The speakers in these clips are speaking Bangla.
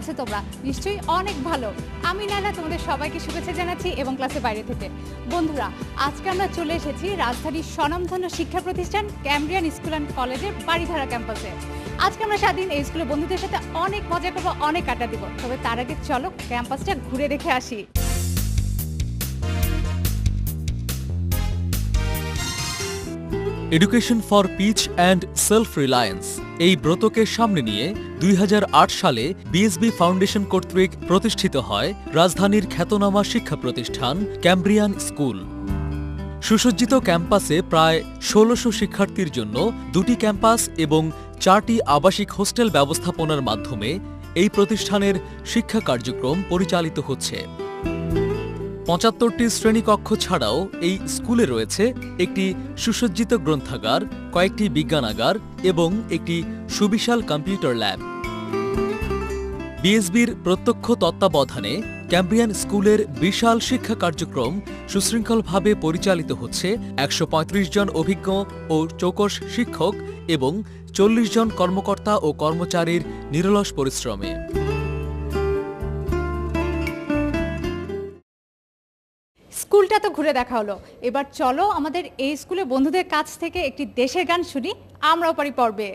আছো তোমরা? নিশ্চয়ই অনেক ভালো। আমি নাইলা তোমাদের সবাইকে শুভেচ্ছা জানাচ্ছি এবং ক্লাসের বাইরে থেকে। বন্ধুরা, আজকে আমরা চলে এসেছি রাজধানীর স্বনামধন্য শিক্ষা প্রতিষ্ঠান ক্যামব্রিয়ান স্কুল অ্যান্ড কলেজের বাড়িধারা ক্যাম্পাসে। আজকে আমরা স্বাধীন এই স্কুলের বন্ধুদের সাথে অনেক মজা করবো, অনেক আড্ডা দিব। তবে তার আগে চলো ক্যাম্পাসটা ঘুরে দেখে আসি। Education for peace and self reliance এই ব্রতকে সামনে নিয়ে 2008 সালে বিএসবি ফাউন্ডেশন কর্তৃক প্রতিষ্ঠিত হয় রাজধানীর খ্যাতনামা শিক্ষা প্রতিষ্ঠান ক্যামব্রিয়ান স্কুল। সুসজ্জিত ক্যাম্পাসে প্রায় 1600 শিক্ষার্থীর জন্য 2টি ক্যাম্পাস এবং 4টি আবাসিক হোস্টেল ব্যবস্থাপনার মাধ্যমে এই প্রতিষ্ঠানের শিক্ষা কার্যক্রম পরিচালিত হচ্ছে। 75টি শ্রেণীকক্ষ ছাড়াও এই স্কুলে রয়েছে একটি সুসজ্জিত গ্রন্থাগার, কয়েকটি বিজ্ঞানাগার এবং একটি সুবিশাল কম্পিউটার ল্যাব। বিএসবির প্রত্যক্ষ তত্ত্বাবধানে ক্যামব্রিয়ান স্কুলের বিশাল শিক্ষা কার্যক্রম সুশৃঙ্খলভাবে পরিচালিত হচ্ছে 135 জন অভিজ্ঞ ও চৌকস শিক্ষক এবং 40 জন কর্মকর্তা ও কর্মচারীর নিরলস পরিশ্রমে। স্কুলটা তো ঘুরে দেখা হলো, এবার চলো আমাদের এই স্কুলের বন্ধুদের কাছ থেকে একটি দেশের গান শুনি আমরাও পারি পর্বে।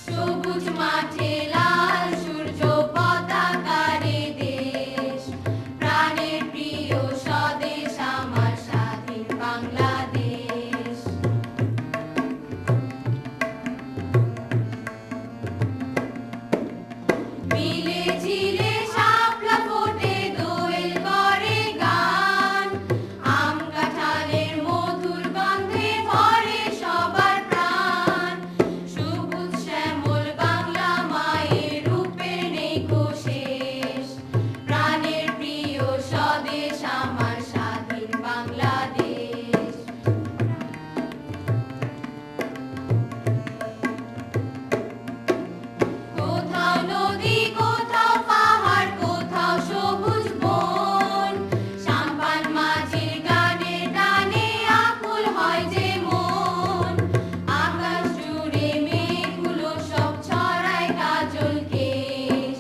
সবুজ মাঠে লাল সূর্য পতাকারে দেশ, প্রাণের প্রিয় স্বদেশ আমার স্বাধীন বাংলাদেশ। বিলে ঝিলে শাপলা ফোটে দোয়েল করে গান, আম কাঁঠালের মধুর গন্ধে ভরে সবার প্রাণ। সবুজ শ্যামল বাংলা মায়ের রূপে নেই কো শেষ, প্রাণের প্রিয় স্বদেশ আমার স্বাধীন বাংলাদেশ। কোথাও নদী, কোথাও পাহাড়, কোথাও সবুজ বন, সাম্পান মাঝির গানে টানে আকুল হয় যে মন। আকাশ জুড়ে মেঘগুলো সব ছড়ায় কাজল কেশ,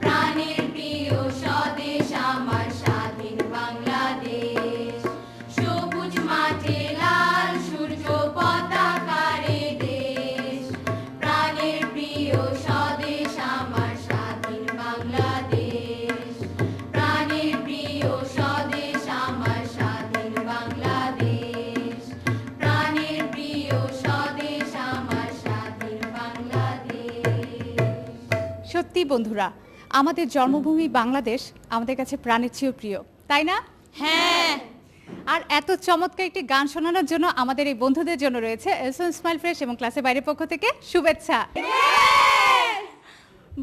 প্রাণের প্রিয় স্বদেশ আমার স্বাধীন বাংলাদেশ। সবুজ মাঠে লাল সূর্য পতাকারে দেশ, প্রাণের প্রিয় স্বদেশ আমার স্বাধীন বাংলাদেশ। প্রাণের প্রিয় স্বদেশ আমার স্বাধীন বাংলাদেশ। প্রাণের প্রিয় স্বদেশ আমার স্বাধীন বাংলাদেশ। সত্যি বন্ধুরা, আমাদের জন্মভূমি বাংলাদেশ আমাদের কাছে প্রাণের চেয়েও প্রিয়, তাই না? হ্যাঁ। আর এত চমৎকার একটি গান শোনানোর জন্য আমাদের এই বন্ধুদের জন্য রয়েছে এসএন স্মাইল ফ্রেশ এবং ক্লাসের বাইরের পক্ষ থেকে শুভেচ্ছা।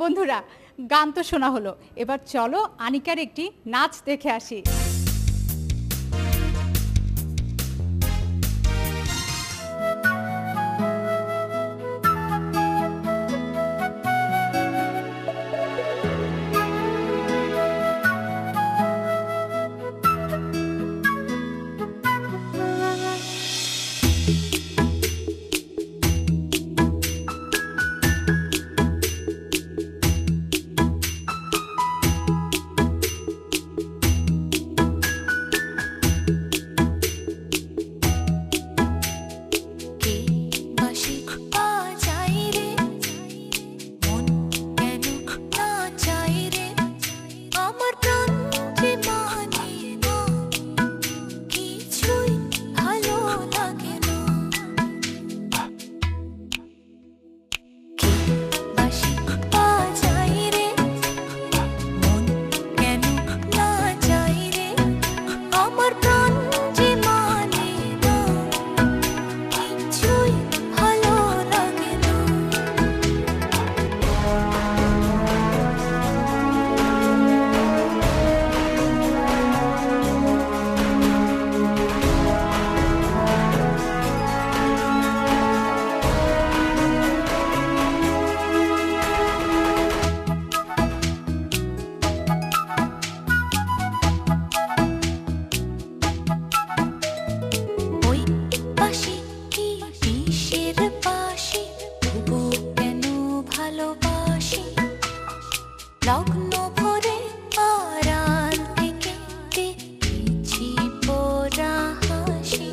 বন্ধুরা, গান তো শোনা হলো, এবার চলো আনিকার একটি নাচ দেখে আসি। লগ্ন ভরে আড়াল থেকে দেখেছি পোড়া হাসি,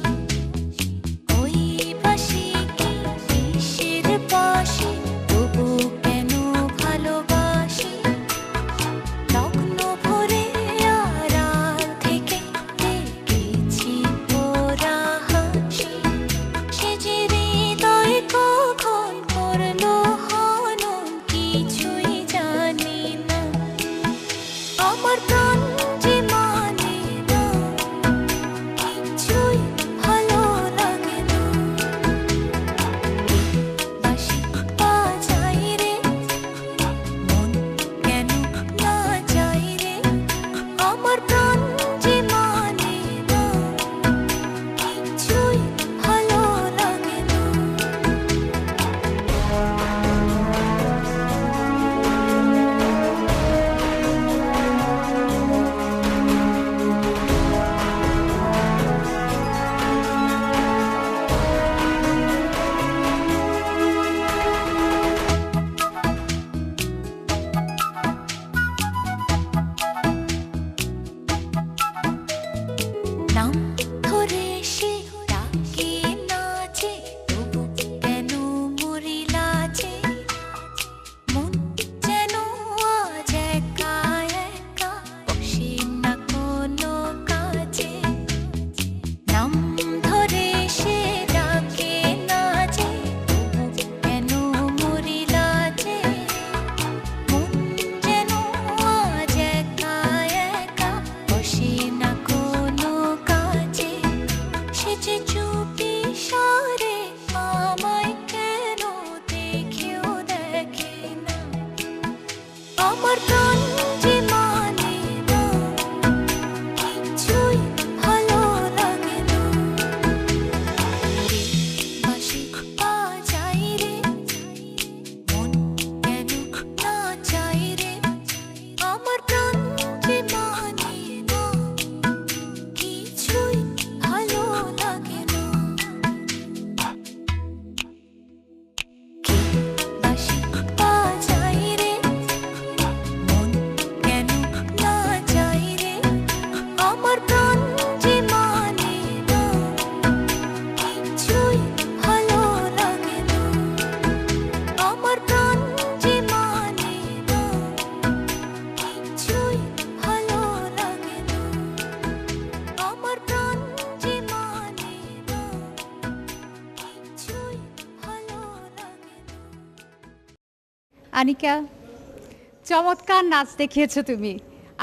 ওই বাসি কি দেশের বাসি, তবু কেন ভালোবাসি। লগ্ন ভরে আড়াল থেকে দেখেছি পোড়া হাসি, সে যে হৃদয় কখন করলো হনন কিছুই জানি না। আমার প্রাণ যে মানে না, কিছুই ভালো লাগে না। বাঁশি বাজাই রে, মন কেন না যায় রে। আমার প্রাণ যে মানে না, কিছুই ভালো লাগে না। নাম ধরে সে ডাকে নাচে, তবু কেন মরি লাজে। মন যেন আজ একা একা, বসে না কোনো কাজে। নাম ধরে সে ডাকে নাচে, তবু কেন মরি লাজে। মন যেন আজ একা একা, বসে না কোনো কাজে। সে যে চুপি সারে আমায় কেন দেখেও দেখে না। আমার প্রাণ যে মানে না, কিছুই ভালো লাগে না। বাঁশি বাজাই রে, মন কেন না চাই রে। আমার প্রাণ যে মানে না, কিছুই ভালো লাগে না। বাঁশি বাজাই রে, মন কেন না চাই রে। আমার প্রাণ যে মানে না, কিছুই ভালো লাগে না। আমার প্রাণ যে মানে না, কিছুই ভালো লাগে না। আমার প্রাণ যে মানে না, কিছুই ভালো লাগে না। আনিকা, চমৎকার নাচ দেখিয়েছো তুমি,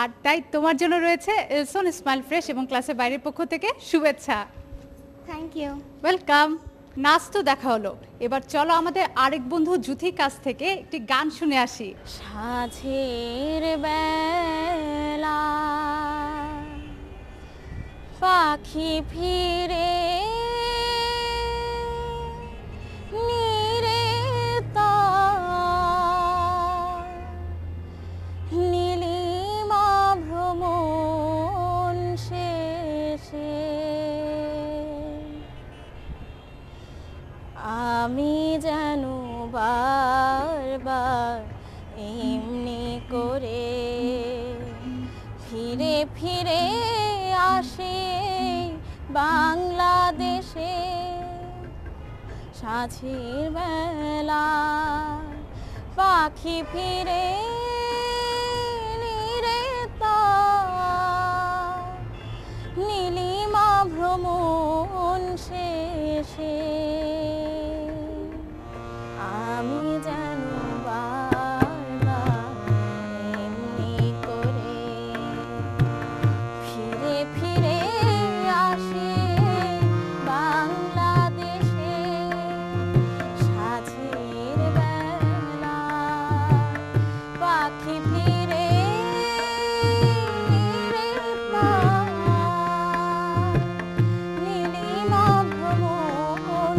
আর তাই তোমার জন্য রয়েছে এলসন স্মাইল ফ্রেশ এবং ক্লাসের বাইরের পক্ষ থেকে শুভেচ্ছা। Thank you. ওয়েলকাম। নাচ তো দেখা হলো, এবার চলো আমাদের আরেক বন্ধু জুথির কাছ থেকে একটি গান শুনে আসি। সাঁঝের বেলা পাখি ফিরে নীরে তার, নীলিমা ভ্রমণ শেষে আমি যেন বারবার এমনি করে ফিরে ফিরে আসি বাংলাদেশে। সাঁঝের বেলা পাখি ফিরে নীরে তার, নীলিমা ভ্রমণ শেষে আমি যেন বারবার এমনি করে ফিরে ফিরে আসি বাংলাদেশে। সাঁঝের বেলা পাখি ফিরে নীরে তার, নীলিমা ভ্রমণ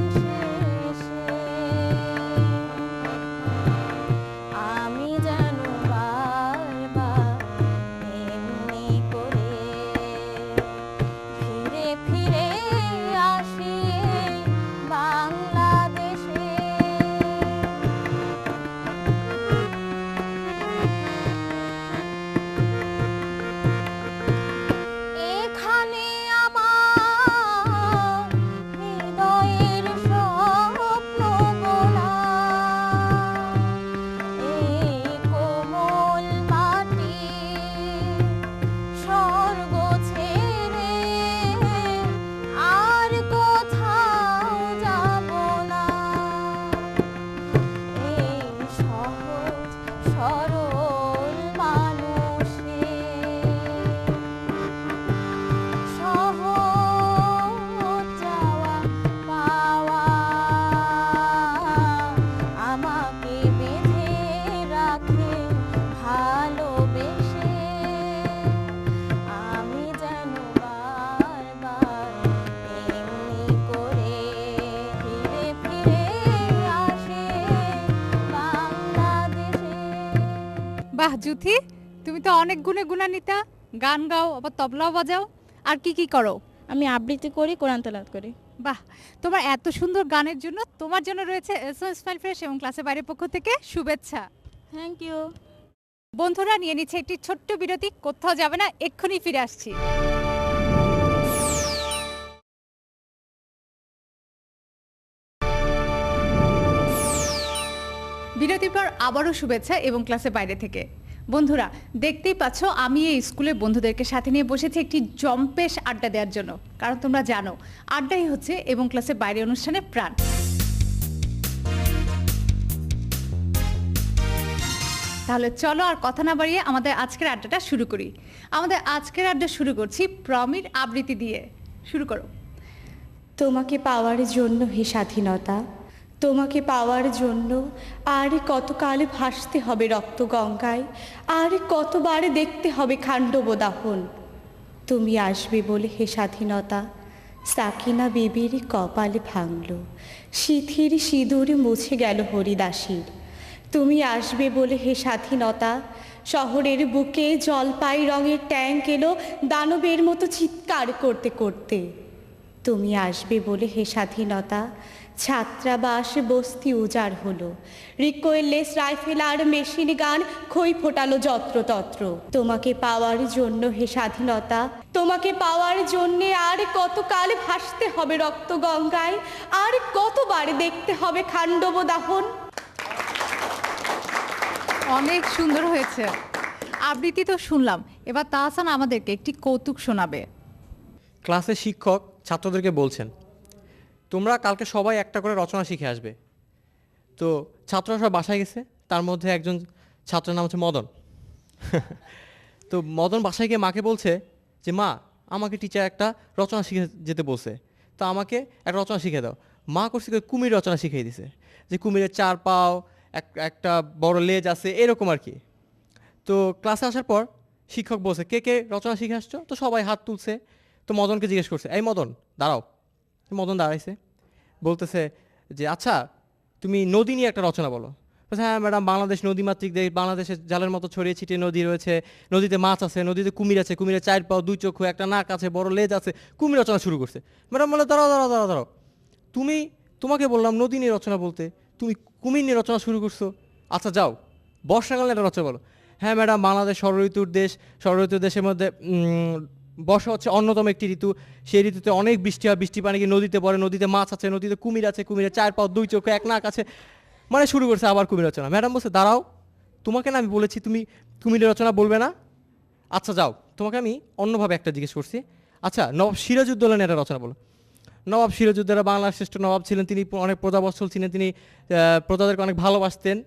বাহ জুথি, তুমি তো অনেক গুণে গুণান্বিতা, গান গাও আবার তবলাও বাজাও, আর কি কি করো? আমি আবৃত্তি করি, কোরআন তেলাওয়াত করি। বাহ, তোমার এত সুন্দর গানের জন্য তোমার জন্য রয়েছে এসএম স্মাইল ফ্রেশ এবং ক্লাসের বাইরের পক্ষ থেকে শুভেচ্ছা। Thank you. বন্ধুরা, নিয়ে নিচ্ছে একটি ছোট্ট বিরতি, কোথাও যাবে না, এক্ষুনি ফিরে আসছি। বিরতির পর আবারও শুভেচ্ছা এবং ক্লাসের বাইরে থেকে। বন্ধুরা, দেখতেই পাচ্ছ আমি এই স্কুলের বন্ধুদেরকে সাথে নিয়ে বসেছি একটি জম্পেশ আড্ডা দেওয়ার জন্য, কারণ তোমরা জানো আড্ডাই হচ্ছে এবং ক্লাসের বাইরে অনুষ্ঠানের প্রাণ। তাহলে চলো আর কথা না বাড়িয়ে আমাদের আজকের আড্ডাটা শুরু করি। আমাদের আজকের আড্ডা শুরু করছি প্রমির আবৃত্তি দিয়ে। শুরু করো। তোমাকে পাওয়ার জন্য হে স্বাধীনতা, তোমাকে পাওয়ার জন্য আর কতকাল ভাসতে হবে রক্ত গঙ্গায়, আর কতবার দেখতে হবে খাণ্ডব দাহন। তুমি আসবে বলে হে স্বাধীনতা, সাকিনা বেবির কপাল ভাঙল, সিথির সিঁদুর মুছে গেল হরিদাসীর। তুমি আসবে বলে হে স্বাধীনতা, শহরের বুকে জলপাই রঙের ট্যাঙ্ক এলো দানবের মতো চিৎকার করতে করতে। তুমি আসবে বলে হে স্বাধীনতা, ছাত্রাবাস বস্তি উজাড় হলো, রিকোয়েললেস রাইফেল আর মেশিন গান খই ফোটালো যত্রতত্র। তোমাকে পাওয়ার জন্য হে স্বাধীনতা, তোমাকে পাওয়ার জন্যে আর কতকাল ভাসতে হবে রক্ত গঙ্গায়, আর কতবার দেখতে হবে খাণ্ডব দাহন। অনেক সুন্দর হয়েছে আবৃত্তি তো শুনলাম, এবার তাহসান আমাদেরকে একটি কৌতুক শোনাবে। ক্লাসের শিক্ষক ছাত্রদেরকে বলছেন, তোমরা কালকে সবাই একটা করে রচনা শিখে আসবে। তো ছাত্ররা সব বাসায় গেছে, তার মধ্যে একজন ছাত্রের নাম হচ্ছে মদন। তো মদন বাসায় গিয়ে মাকে বলছে যে মা, আমাকে টিচার একটা রচনা শিখে যেতে বলছে, তো আমাকে একটা রচনা শিখে দাও। মা করছে কুমির রচনা শিখিয়ে দিছে, যে কুমিরের 4 পাও, একটা বড় লেজ আছে, এরকম আর কি। তো ক্লাসে আসার পর শিক্ষক বলছে, কে কে রচনা শিখে আসছো? তো সবাই হাত তুলছে। তো মদনকে জিজ্ঞেস করছে, এই মদন দাঁড়াও। মদন দাঁড়াইছে, বলতেছে যে আচ্ছা তুমি নদী নিয়ে একটা রচনা বলো। বলছে, হ্যাঁ ম্যাডাম, বাংলাদেশ নদীমাতৃক দেশ, বাংলাদেশের জালের মতো ছড়িয়ে ছিটিয়ে নদী রয়েছে, নদীতে মাছ আছে, নদীতে কুমির আছে, কুমিরের 4 পাও, 2 চক্ষু, একটা নাক আছে, বড় লেজ আছে। কুমির রচনা শুরু করছে। ম্যাডাম বলে, দাঁড়াও দাঁড়াও দাঁড়াও দাঁড়াও, তোমাকে বললাম নদী নিয়ে রচনা বলতে, তুমি কুমির নিয়ে রচনা শুরু করছো। আচ্ছা যাও, বর্ষাকালে একটা রচনা বলো। হ্যাঁ ম্যাডাম, বাংলাদেশ ষড়ঋতুর দেশ, ষড়ঋতুর দেশের মধ্যে বর্ষা হচ্ছে অন্যতম একটি ঋতু। সেই ঋতুতে অনেক বৃষ্টি হয়, বৃষ্টি পানি গিয়ে নদীতে পড়ে, নদীতে মাছ আছে, নদীতে কুমির আছে, কুমিরের 4 পাও, 2 চোখ, এক নাক আছে। মানে শুরু করছে আবার কুমির রচনা। ম্যাডাম বলছে, দাঁড়াও, তোমাকে না আমি বলেছি তুমি কুমিরের রচনা বলবে না। আচ্ছা যাও, তোমাকে আমি অন্যভাবে একটা জিজ্ঞেস করছি। আচ্ছা, নবাব সিরাজউদ্দৌলা নিয়ে একটা রচনা বলো। নবাব সিরাজউদ্দৌলা বাংলার শ্রেষ্ঠ নবাব ছিলেন, তিনি অনেক প্রজাবৎসল ছিলেন, তিনি প্রজাদেরকে অনেক ভালোবাসতেন।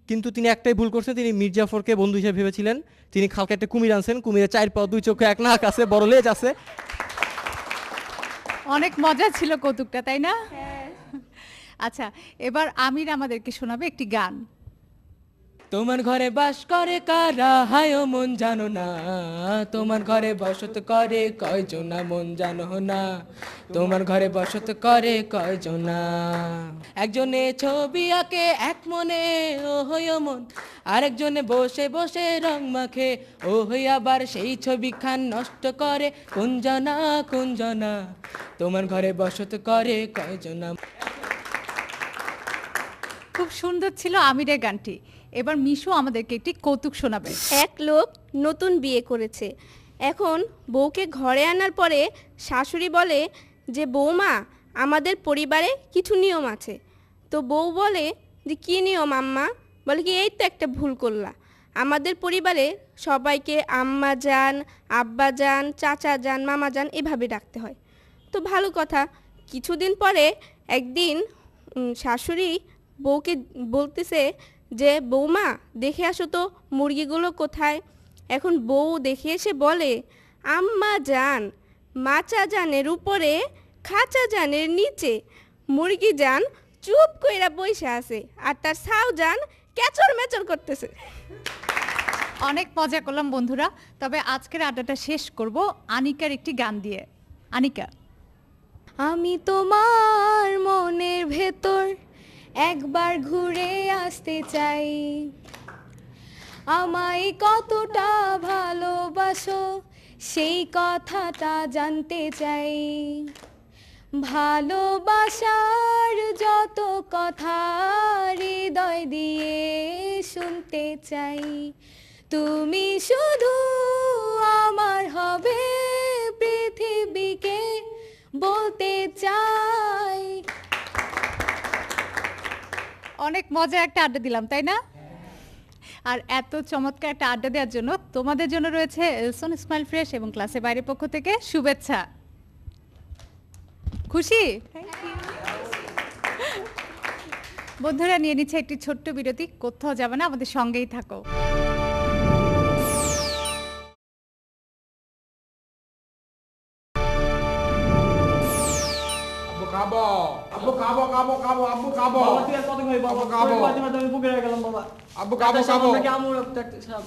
কিন্তু তিনি একটাই ভুল করছেন, তিনি মীর জাফরকে বন্ধু হিসেবে ভেবেছিলেন। তিনি খালকে একটা কুমির আনছেন, কুমিরের 4 পাও, 2 চোখ, এক নাক আছে, বড় লেজ আছে। অনেক মজা ছিল কৌতুকটা, তাই না? আচ্ছা, এবার আমির আমাদেরকে শোনাবে একটি গান। তোমার ঘরে বাস করে কারা, হায় ও মন জানো না, তোমার ঘরে বসত করে কয়জনা, মন জানো না, তোমার ঘরে বসত করে কয়জনা। একজনে ছবি আঁকে এক মনে, ও হই ও মন, আরেকজনে বসে বসে রং মাখে, ও হই আবার সেই ছবি খান নষ্ট করে কুঞ্জনা কুঞ্জনা, তোমার ঘরে বসত করে কয়জনা। খুব সুন্দর ছিল আমিরের গানটি। এবার মিশু আমাদেরকে একটি কৌতুক শোনাবে। এক লোক নতুন বিয়ে করেছে, এখন বউকে ঘরে আনার পরে শাশুড়ি বলে যে বৌমা, আমাদের পরিবারে কিছু নিয়ম আছে। তো বউ বলে যে কী নিয়ম আম্মা? বলে কি, এই তো একটা ভুল করলা, আমাদের পরিবারে সবাইকে আম্মা যান, আব্বা যান, চাচা যান, মামা যান এভাবে ডাকতে হয়। তো ভালো কথা। কিছুদিন পরে একদিন শাশুড়ি বউকে বলতেছে যে বৌমা, দেখে আসো তো মুরগিগুলো কোথায়। এখন বউ দেখে এসে বলে, আম্মা জান, মাচা জানের উপরে, খাঁচা জানের নিচে, মুরগি জান চুপ কইরা বইসা আছে, আর তার ছাও জান কেচর মেচর করতেছে। অনেক মজা করলাম বন্ধুরা। তবে আজকের আড্ডাটা শেষ করব আনিকার একটি গান দিয়ে। আনিকা। আমি তোমার মনের ভেতর একবার ঘুরে আসতে চাই, আমায় কতটা ভালোবাসো সেই কথাটা জানতে চাই ভালোবাসার যত কথা হৃদয় দিয়ে শুনতে চাই তুমি শুধু আমার হবে পৃথিবীকে বলতে চাই। অনেক মজার একটা আড্ডা দিলাম, তাই না? আর এত চমৎকার একটা আড্ডা দেওয়ার জন্য তোমাদের জন্য রয়েছে এলসন স্মাইল ফ্রেশ এবং ক্লাসের বাইরের পক্ষ থেকে শুভেচ্ছা। খুশি? বন্ধুরা, নিয়ে নিচ্ছে একটি ছোট্ট বিরতি, কোথাও যাবে না, আমাদের সঙ্গেই থাকো। খাবো আব্বু খাবো খাবো খাবো আব্বু খাবো বাবা তুই আর কত খাবি বাবা? আব্বু খাবো। তোর বাড়িতে আমি বুকে রেখে গেলাম বাবা। আব্বু খাবো ডাক্তার সাহেব, খাবো আমরা কি আমু ডাক্তার সাহেব?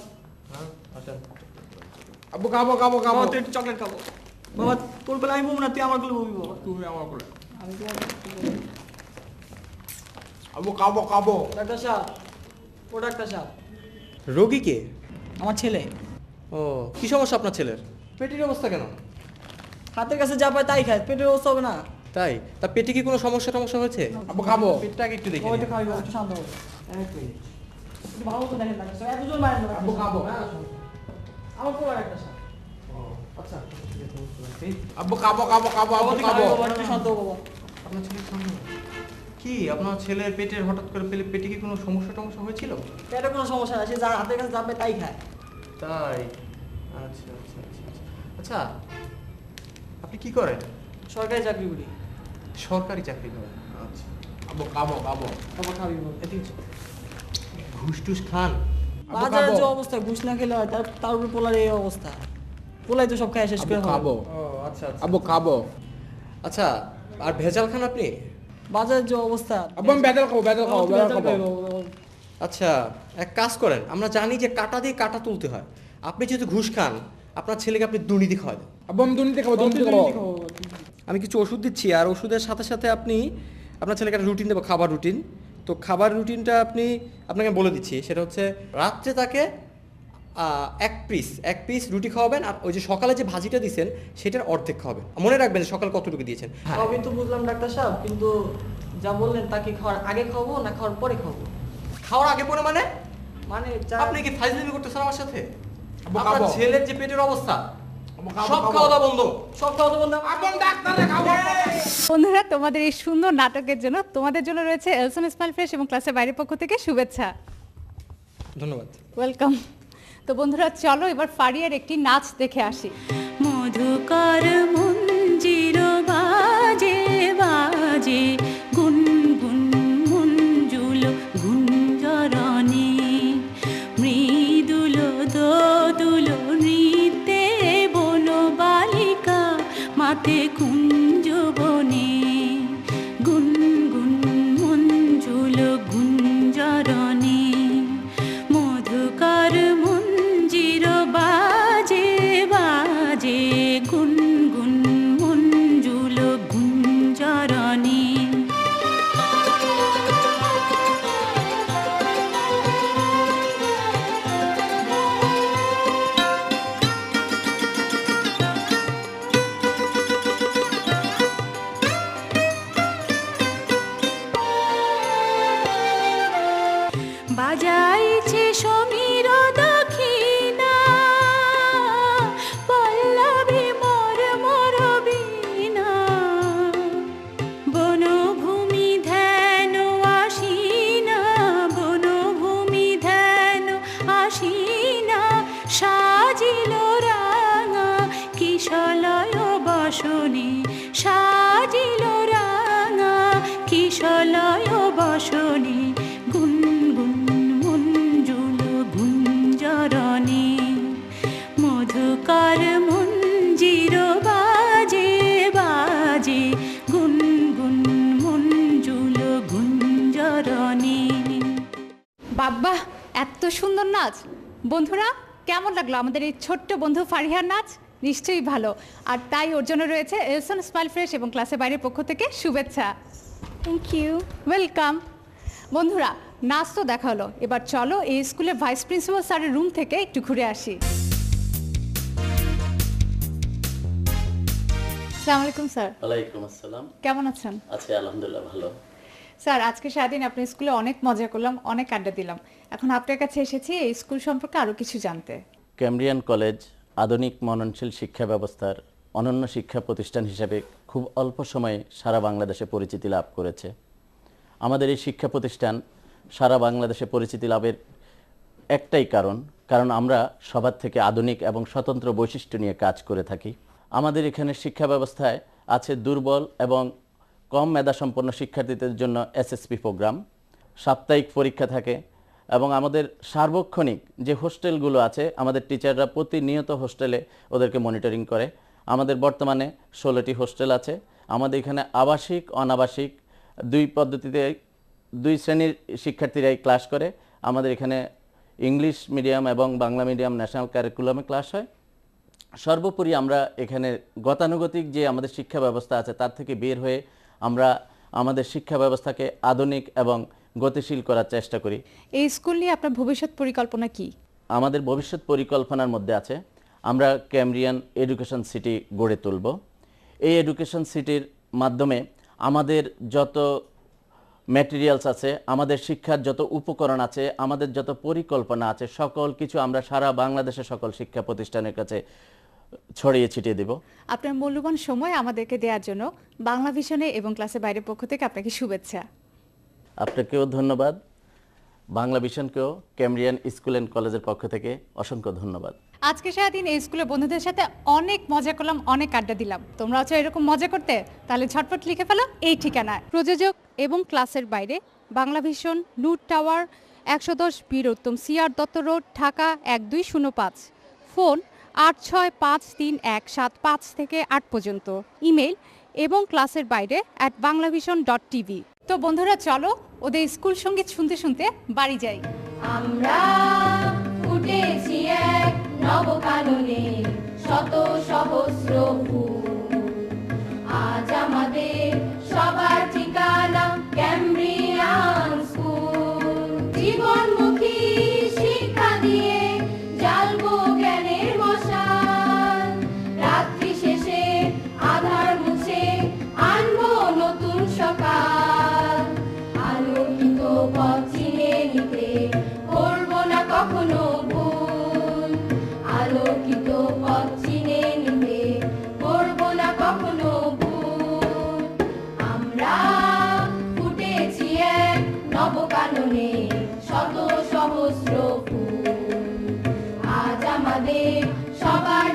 আব্বু খাবো খাবো খাবো বাবা তুই একটু চকলেট খাবো। বাবা তোর বেলা আমি বলবো না, তুই আমার গুলো বলবি বাবা। তুমি আমার করে আমি কি আব্বু খাবো খাবো ডাক্তার সাহেব, ও ডাক্তার সাহেব, রোগী কে? আমার ছেলে ও, কি সমস্যা আপনার ছেলের? পেটের অবস্থা কেন? হাতের কাছে যা পায় তাই খায়, পেটের অবস্থা হবে না। তাই? তা পেটে কি কোনো সমস্যা টমস্যা হয়েছে? আব্বু খাবো পেটটাকে একটু দেখে বাবা নিন। একটু খাবি বাবা, একটু শান্ত হো। এক মিনিট। একটু ভালো মতো দেখেন ডাক্তার সাহেব, এতজন মারেন না আব্বু খাবো আমার কোলা ডাক্তার সাহেব। আচ্ছা, আব্বু খাবো খাবো খাবো বাবা আব্বু তুই খাবো খাবি বাবা, একটু শান্ত হো বাবা। আপনার ছেলের সামনে কি আপনার ছেলের পেটের হঠাৎ করে পেটে কি কোনো সমস্যা টমস্যা হয়েছিল? পেটে কোনো সমস্যা না, সে যার হাতের কাছে যা পায় তাই খায়। তাই? আচ্ছা আচ্ছা আচ্ছা আচ্ছা। আচ্ছা, আপনি কি করেন? সরকারি চাকরি করি। সরকারি চাকরি করেন? আচ্ছা। আব্বু খাবো খাবো বাবা খাবি বাবা। এদিকে ঘুষ টুস খান? আব্বু বাজারের খাবো। যে অবস্থা, ঘুষ না খেলে হয়, তার উপর পোলার এই অবস্থা। পোলাই তো সব খায় শেষ আব্বু করে হয়। খাবো ও আচ্ছা আচ্ছা। আব্বু খাবো আচ্ছা, আর ভেজাল খান আপনি? বাজারের যে অবস্থা, আব্বু আমি বেদাল খাবো বেদাল খাবো বেদাল খাবো আচ্ছা, এক কাজ করেন, আমরা জানি যে কাটা দিয়ে কাটা তুলতে হয়। আপনি যেহেতু ঘুষ খান, আপনার ছেলেকে আপনি দুর্নীতি খাওয়ান। আব্বু আমি দুর্নীতি খাবো দুর্নীতি খাবো আমি কিছু ওষুধ দিচ্ছি, আর ওষুধের সাথে সাথে আপনি আপনার ছেলেকে একটা রুটিন দেবো, খাবার রুটিন। তো খাবার রুটিনটা আপনাকে বলে দিচ্ছি, সেটা হচ্ছে রাত্রে তাকে এক পিস রুটি খাওয়াবেন, আর ওই যে সকালে যে ভাজিটা দিয়েছেন সেটার অর্ধেক খাওয়াবেন। মনে রাখবেন যে সকাল কতটুকু দিয়েছেন। সবই তো বুঝলাম ডাক্তার সাহেব, কিন্তু যা বললেন তাকে খাওয়ার আগে খাবো না খাওয়ার পরে খাবো? খাওয়ার আগে পরে মানে? মানে আপনি কি ফাইজলামি করতেছেন আমার সাথে? আব্বু আপনার খাবো ছেলের যে পেটের অবস্থা, আব্বু খাবো সব খাবো খাওয়া দাওয়া বন্ধ। সব খাওয়া তো বন্ধ। আব্বু ডাক্তারে খাবো বন্ধুরা, তোমাদের এই সুন্দর নাটকের জন্য তোমাদের জন্য রয়েছে এলসন স্মাইল ফ্রেশ এবং ক্লাসের বাইরের পক্ষ থেকে শুভেচ্ছা। ধন্যবাদ। ওয়েলকাম। তো বন্ধুরা, চলো এবার ফারিয়ার একটি নাচ দেখে আসি। মধুকর মঞ্জির বাজে বাজে গুনগুন মঞ্জুল গুঞ্জরণে মৃদুল দোদুল নৃত্যে বন বালিকা মাতে কুঞ্জবনে গুনগুন মঞ্জুল গুঞ্জরণে মধুকর মঞ্জির বাজে বাজে গুনগুন মঞ্জুল গুঞ্জরণে বাজাইছে সমীর দক্ষিণা পল্লবী মোর মোর বীণা বনভূমি ধ্যান আসিনা বনভূমি ধ্যান আসিনা সাজিল রাঙা কিশলয় বসনে সাজিল রাঙা কিশলয় বসনে গুনগুন মঞ্জুল গুঞ্জরণে মধুকর মঞ্জির বাজে বাজে গুনগুন মঞ্জুল গুঞ্জরণে। বাবা, এত সুন্দর নাচ! বন্ধুরা, কেমন লাগলো আমাদের এই ছোট্ট বন্ধু ফারিহার নাচ? নিশ্চয়ই ভালো। আর তাই ওর জন্য রয়েছে এলসন স্মাইল ফ্রেশ এবং ক্লাসের বাইরের পক্ষ থেকে শুভেচ্ছা। Thank you. ওয়েলকাম। বন্ধুরা, নাচ তো দেখা হলো, এবার চলো এই স্কুলের ভাইস প্রিন্সিপাল স্যারের রুম থেকে একটু ঘুরে আসি। আসসালামু আলাইকুম স্যার। ওয়ালাইকুম আসসালাম। কেমন আছেন? আছি আলহামদুলিল্লাহ ভালো। স্যার, আজকে সারাদিন আপনার স্কুলে অনেক মজা করলাম, অনেক আড্ডা দিলাম। এখন আপনার কাছে এসেছি এই স্কুল সম্পর্কে আরো কিছু জানতে। ক্যামব্রিয়ান কলেজ আধুনিক মননশীল শিক্ষা ব্যবস্থার অনন্য শিক্ষা প্রতিষ্ঠান হিসেবে খুব অল্প সময়ে সারা বাংলাদেশে পরিচিতি লাভ করেছে। আমাদের এই শিক্ষা প্রতিষ্ঠান সারা বাংলাদেশে পরিচিতি লাভের একটাই কারণ আমরা সবার থেকে আধুনিক এবং স্বতন্ত্র বৈশিষ্ট্য নিয়ে কাজ করে থাকি। আমাদের এখানে শিক্ষা ব্যবস্থায় আছে দুর্বল এবং কম মেধাসম্পন্ন শিক্ষার্থীদের জন্য এসএসপি প্রোগ্রাম, সাপ্তাহিক পরীক্ষা থাকে এবং আমাদের সার্বক্ষণিক যে হোস্টেলগুলো আছে আমাদের টিচাররা প্রতিনিয়ত হোস্টেলে ওদেরকে মনিটরিং করে। আমাদের বর্তমানে 16টি হোস্টেল আছে। আমাদের এখানে আবাসিক অনাবাসিক দুই পদ্ধতিতে 2 শ্রেণীর শিক্ষার্থীরাই ক্লাস করে। আমাদের এখানে ইংলিশ মিডিয়াম এবং বাংলা মিডিয়াম ন্যাশনাল কারিকুলামে ক্লাস হয়। সর্বোপরি আমরা এখানে গতানুগতিক যে আমাদের শিক্ষা ব্যবস্থা আছে তার থেকে বের হয়ে আমরা আমাদের শিক্ষা ব্যবস্থাকে আধুনিক এবং গতিশীল করার চেষ্টা করি। এই স্কুল নিয়ে আপনার ভবিষ্যৎ পরিকল্পনা কি? আমাদের ভবিষ্যৎ পরিকল্পনার মধ্যে আছে আমরা ক্যামব্রিয়ান এডুকেশন সিটি গড়ে তুলব। এই এডুকেশন সিটির মাধ্যমে আমাদের যত ম্যাটেরিয়ালস আছে, আমাদের শিক্ষার যত উপকরণ আছে, আমাদের যত পরিকল্পনা আছে, সকল কিছু আমরা সারা বাংলাদেশের সকল শিক্ষা প্রতিষ্ঠানের কাছে ছড়িয়ে ছিটিয়ে দেব। আপনার মূল্যবান সময় আমাদেরকে দেওয়ার জন্য বাংলা ভিশনে এবং ক্লাসের বাইরের পক্ষ থেকে আপনাকে শুভেচ্ছা। আপনাকেও ধন্যবাদ। বাংলা ভিশনকেও ক্যামব্রিয়ান স্কুল অ্যান্ড কলেজের পক্ষ থেকে অসংখ্য ধন্যবাদ। আজকে সারাদিন এই স্কুলের বন্ধুদের সাথে অনেক মজা করলাম, অনেক আড্ডা দিলাম। তোমরাও চাও এরকম মজা করতে? তাহলে ঝটপট লিখে ফেলো এই ঠিকানায়। প্রযোজক এবং ক্লাসের বাইরে Bangla vision, নুট tower, 110 Bir Uttam, CR Dutta road, Dhaka 1205। Phone 865317 থেকে 8 পর্যন্ত। ইমেল এবং ক্লাসের বাইরে @banglavision.tv। তো বন্ধুরা চলো ওদের স্কুল সঙ্গীত শুনতে শুনতে বাড়ি যাই। আমরা ফুটেছি এক নবকাননে শত সহস্র ফুল। আজ আমাদের সবার ঠিকানা ক্যামব্রিয়ান স্কুল। জীবনমুখী শিক্ষা দিয়ে জ্বালবো জ্ঞানের মশাল। রাত্রি শেষে আধার মুছে আনবো নতুন সকাল। আলোকিত পথ চিনে নিতে করবো না কখনো ভুল। আলোকিত পথ চিনে নিতে করবো না কখনো ভুল। আমরা ফুটেছি এক নবকাননে শত সহস্র ফুল। আজ আমাদের সবার